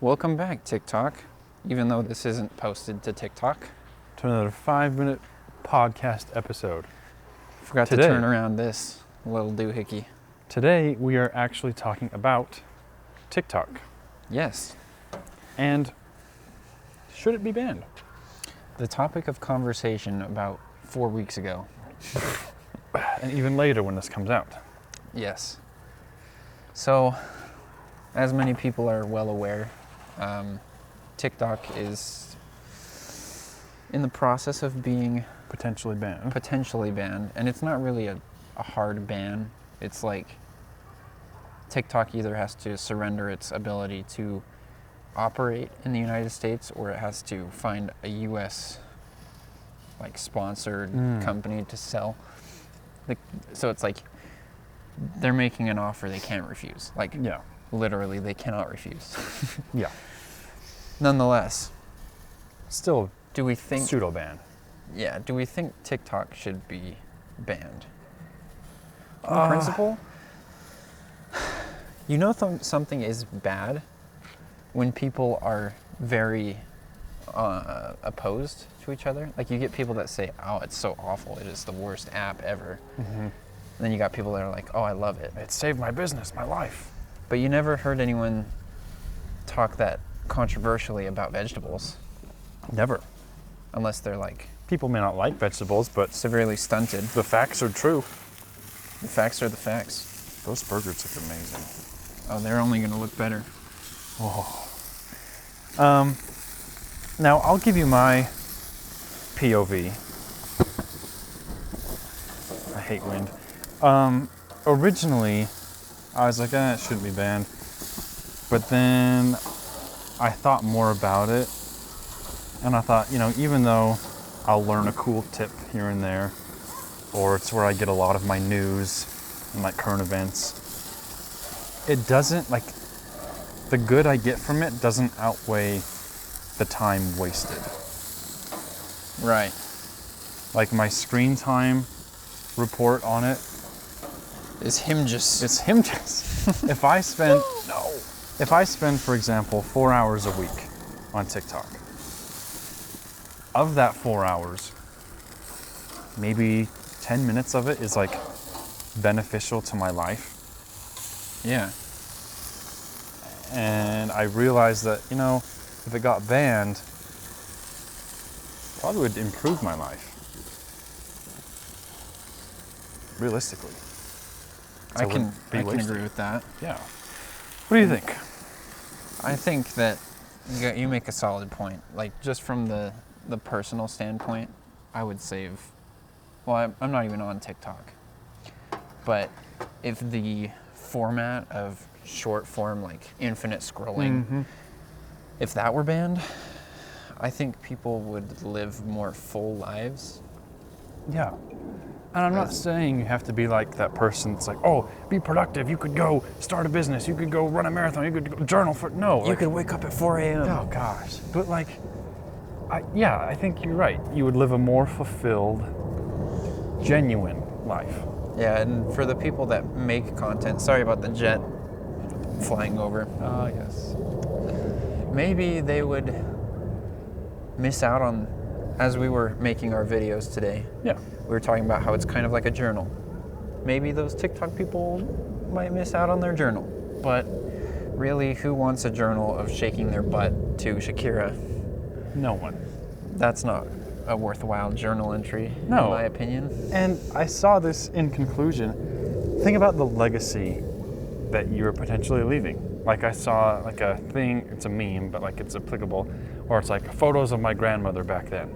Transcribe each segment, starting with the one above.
Welcome back, TikTok. Even though this isn't posted to TikTok. To another 5-minute podcast episode. Forgot to turn around this little doohickey. Today we are actually talking about TikTok. Yes. And should it be banned? The topic of conversation about 4 weeks ago. And even later when this comes out. Yes. So, as many people are well aware, TikTok is in the process of being Potentially banned. And it's not really a hard ban. It's like TikTok either has to surrender its ability to operate in the United States, or it has to find a U.S. sponsored company to sell. So it's like they're making an offer they can't refuse. Literally, they cannot refuse. Yeah. Nonetheless, Still do we think pseudo ban? Yeah. Do we think TikTok should be banned? In principle, you know, something is bad when people are very opposed to each other. Like, you get people that say, "Oh, it's so awful. It is the worst app ever." Mm-hmm. And then you got people that are like, "Oh, I love it. It saved my business, my life." But you never heard anyone talk that controversially about vegetables, Never. unless they're like People may not like vegetables, but severely stunted. the facts are true. The facts are the facts. Those burgers look amazing. Oh, they're only going to look better. Now I'll give you my POV. I hate wind. Originally, I was like, it shouldn't be banned. But then I thought more about it. And I thought, even though I'll learn a cool tip here and there, or it's where I get a lot of my news and current events, it doesn't, the good I get from it doesn't outweigh the time wasted. Right. My screen time report on it, It's him just... it's him just. If I spend, for example, 4 hours a week on TikTok, of that 4 hours, maybe 10 minutes of it is beneficial to my life. Yeah. And I realized that, if it got banned, probably would improve my life. Realistically. I can agree with that. Yeah. What do you think? I think that you make a solid point. Just from the personal standpoint, I would save... Well, I'm not even on TikTok. But if the format of short form, infinite scrolling, if that were banned, I think people would live more full lives. Yeah. And I'm not saying you have to be like that person that's be productive. You could go start a business. You could go run a marathon. You could go journal for... No. You could wake up at 4 a.m. Oh, gosh. But I think you're right. You would live a more fulfilled, genuine life. Yeah, and for the people that make content, sorry about the jet flying over. Yes. Maybe they would miss out on, as we were making our videos today, Yeah. we were talking about how it's kind of like a journal. Maybe those TikTok people might miss out on their journal. But really, who wants a journal of shaking their butt to Shakira? No one. That's not a worthwhile journal entry, No. in my opinion. And I saw this in conclusion. Think about the legacy that you're potentially leaving. I saw a thing, it's a meme, but it's applicable, where it's photos of my grandmother back then.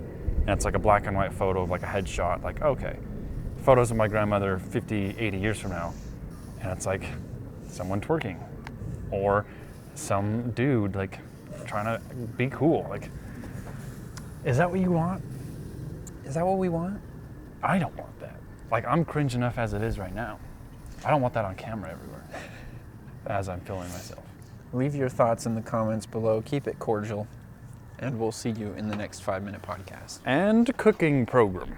And it's a black and white photo of a headshot. Okay, photos of my grandmother 50, 80 years from now. And it's someone twerking. Or some dude trying to be cool. Is that what you want? Is that what we want? I don't want that. I'm cringe enough as it is right now. I don't want that on camera everywhere as I'm filming myself. Leave your thoughts in the comments below. Keep it cordial. And we'll see you in the next 5-minute podcast. And cooking program.